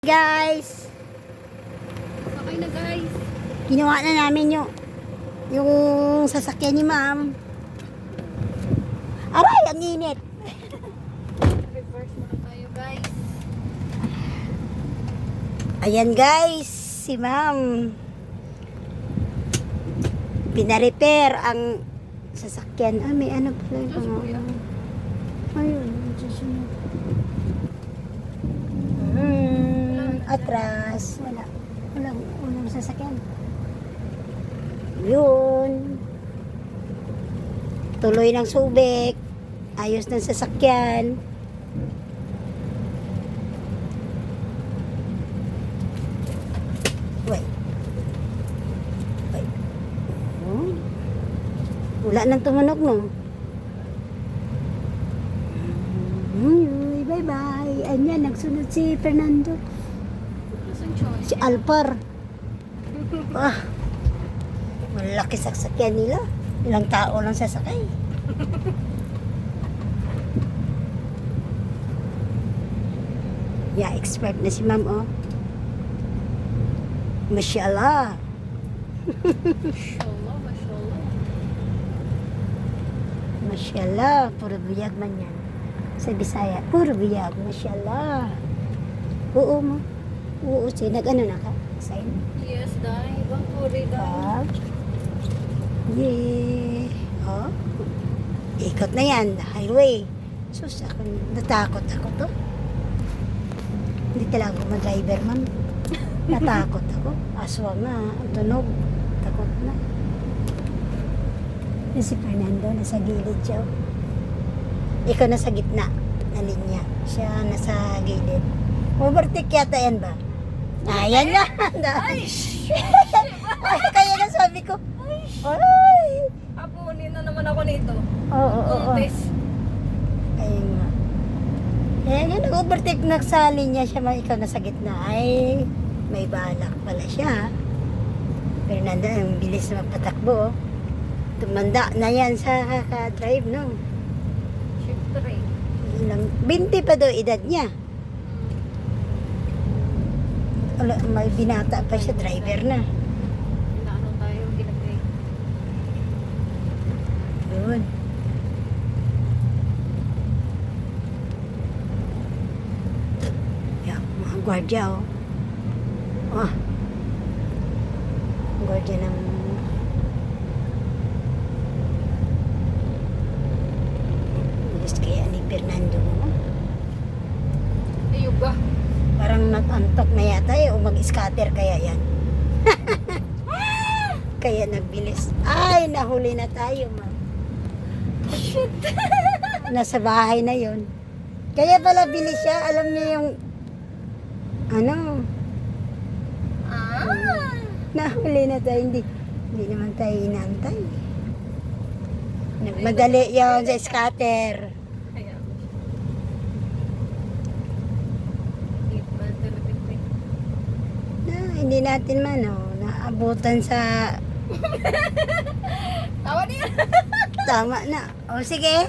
Guys, Okay na guys. ginawa na namin yung sasakyan ni ma'am. Aray, ang init. Reverse muna tayo guys. Ayan guys, si ma'am. Pinarepair ang sasakyan. Ah, may ano pala Diyos ko yan. Ayun, susunod. Atras. Walang sasakyan. Yun. Tuloy ng subik. Ayos ng sasakyan. Wait. Oh. Wala nang tumunog, no? Bye-bye. Ayan, nagsunod si Fernando. Nasaan choice? Si Alpar. Malaki sasakyan nila. Ilang tao lang sasakay. Yeah, expert na si ma'am, oh. Mashallah. Mashallah, mashallah. Mashallah. Puro biyag man yan. Sa Bisaya, puro biyag. Mashallah. Oo mo. Oo, nag-ano na ka? Sign? Yes, dahil ibang puri dahil. Yeah. Oh. Ikot na yan. Highway. Sus, ako, natakot ako to. Hindi talaga ako mag-driver, ma'am. Natakot ako. Aswang na. Ang tunog. Takot na. Yung si Fernando, nasa gilid siya. Ikaw nasa gitna na linya. Siya nasa gilid. Overtake yata yan ba? Ayan na. Ay, kaya na sabi ko. Ay. Apunin na naman ako nito. Oo. Contest. Ayun nga. Kaya nga nag-overtake na sa linya siya, ikaw nasa gitna. Ay, may balak pala siya. Fernando, ang bilis na magpatakbo. Tumanda na yan sa drive, no? Siyempre. Ilang, 20 pa daw edad niya. May binata pa siya, driver na. Inaano tayo, ginagay. Yun. Yan, mga gwardiya, oh. Oh. Gwardiya ng... Bilis kaya ni Fernando, oh. Ayun ba? Parang nag-antok na yata o mag-scatter kaya yan. Kaya nagbilis. Ay, nahuli na tayo, ma'am. Shit. Nasa bahay na yon. Kaya pala bilis siya. Alam niya yung ano, nahuli na tayo. Hindi naman tayo inantay. Nagmadali yon sa scatter. Kaya. Hindi natin man, naabutan sa Tawa niya. tama na. O sige.